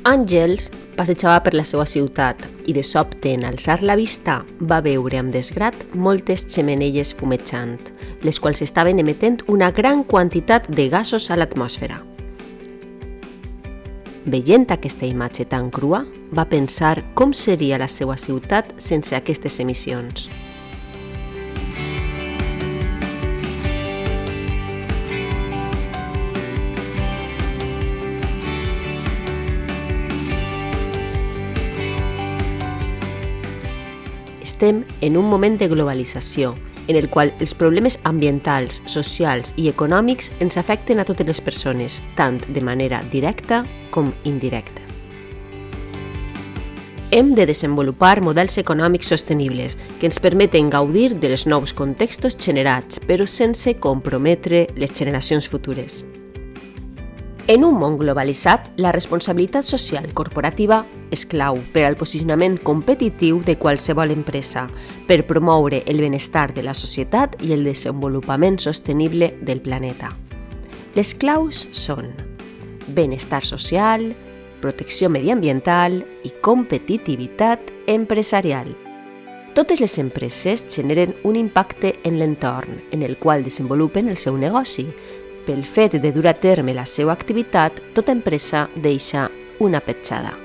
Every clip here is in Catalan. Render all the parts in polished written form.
Àngels passejava per la seva ciutat i de sobte, en alçar la vista, va veure amb desgrat moltes xemeneies fumejant, les quals estaven emetent una gran quantitat de gasos a l'atmosfera. Veient aquesta imatge tan crua, va pensar com seria la seva ciutat sense aquestes emissions. Estem en un moment de globalització, en el qual els problemes ambientals, socials i econòmics ens afecten a totes les persones, tant de manera directa com indirecta. Hem de desenvolupar models econòmics sostenibles que ens permeten gaudir dels nous contextos generats, però sense comprometre les generacions futures. En un món globalitzat, la responsabilitat social corporativa és clau per al posicionament competitiu de qualsevol empresa, per promoure el benestar de la societat i el desenvolupament sostenible del planeta. Les claus són benestar social, protecció mediambiental i competitivitat empresarial. Totes les empreses generen un impacte en l'entorn en el qual desenvolupen el seu negoci. Pel fet de dur a terme la seva activitat, tota empresa deixa una petjada.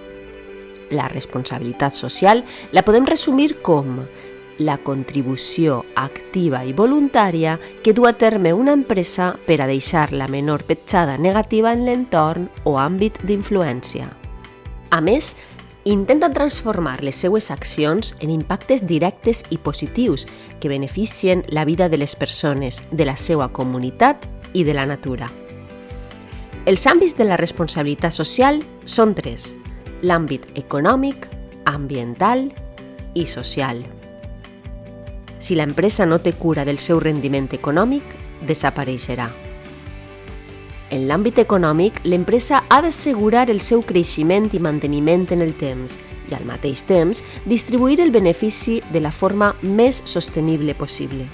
La responsabilitat social la podem resumir com la contribució activa i voluntària que du a terme una empresa per a deixar la menor petjada negativa en l'entorn o àmbit d'influència. A més, intenta transformar les seues accions en impactes directes i positius que beneficien la vida de les persones, de la seva comunitat i de la natura. Els àmbits de la responsabilitat social són tres: l'àmbit econòmic, ambiental i social. Si l'empresa no té cura del seu rendiment econòmic, desapareixerà. En l'àmbit econòmic, l'empresa ha d'assegurar el seu creixement i manteniment en el temps i, al mateix temps, distribuir el benefici de la forma més sostenible possible.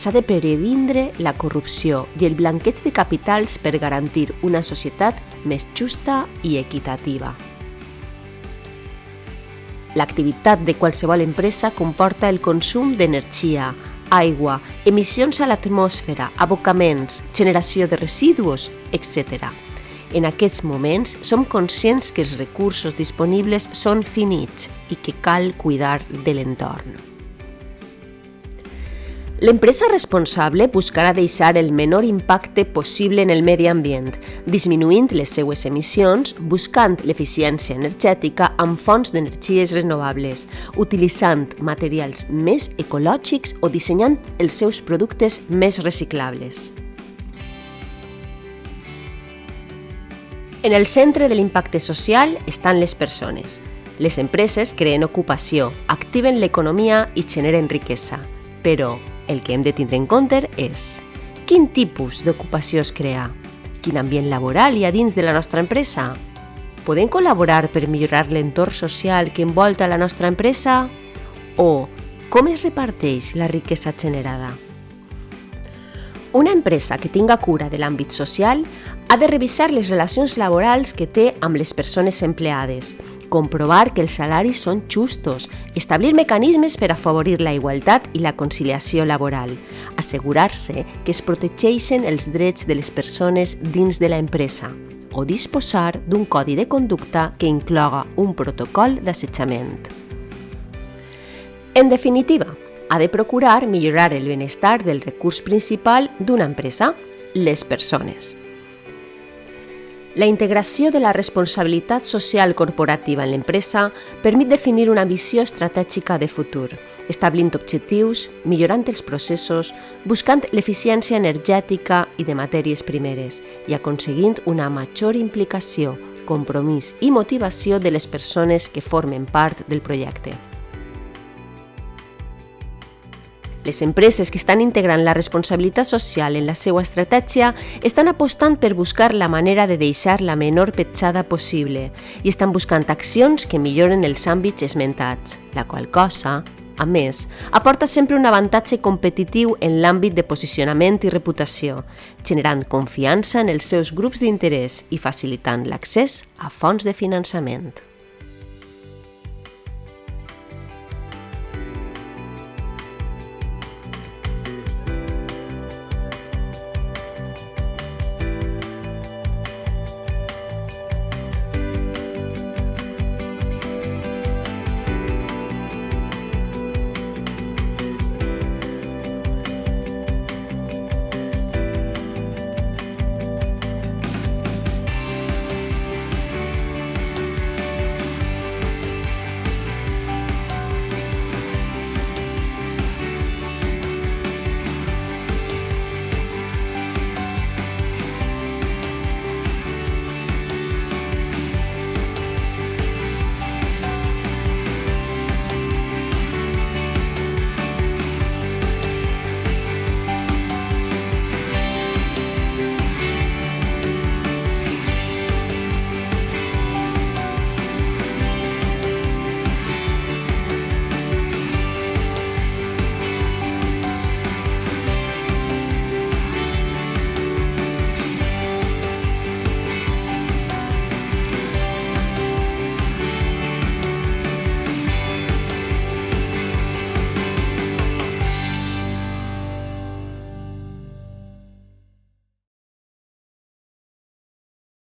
S'ha de previndre la corrupció i el blanqueig de capitals per garantir una societat més justa i equitativa. L'activitat de qualsevol empresa comporta el consum d'energia, aigua, emissions a l'atmosfera, abocaments, generació de residus, etc. En aquests moments som conscients que els recursos disponibles són finits i que cal cuidar de l'entorn. L'empresa responsable buscarà deixar el menor impacte possible en el medi ambient, disminuint les seues emissions, buscant l'eficiència energètica amb fonts d'energies renovables, utilitzant materials més ecològics o dissenyant els seus productes més reciclables. En el centre de l'impacte social estan les persones. Les empreses creen ocupació, activen l'economia i generen riquesa, però el que hem de tindre en compte és quin tipus d'ocupació es crea, quin ambient laboral hi ha dins de la nostra empresa. Podem col·laborar per millorar l'entorn social que envolta la nostra empresa? O com es reparteix la riquesa generada? Una empresa que tinga cura de l'àmbit social ha de revisar les relacions laborals que té amb les persones empleades, comprovar que els salaris són justos, establir mecanismes per afavorir la igualtat i la conciliació laboral, assegurar-se que es protegeixen els drets de les persones dins de l'empresa o disposar d'un codi de conducta que incloga un protocol d'assetjament. En definitiva, ha de procurar millorar el benestar del recurs principal d'una empresa, les persones. La integració de la responsabilitat social corporativa en l'empresa permet definir una visió estratègica de futur, establint objectius, millorant els processos, buscant l'eficiència energètica i de matèries primeres i aconseguint una major implicació, compromís i motivació de les persones que formen part del projecte. Les empreses que estan integrant la responsabilitat social en la seva estratègia estan apostant per buscar la manera de deixar la menor petjada possible i estan buscant accions que milloren els àmbits esmentats, la qual cosa a més, aporta sempre un avantatge competitiu en l'àmbit de posicionament i reputació, generant confiança en els seus grups d'interès i facilitant l'accés a fonts de finançament.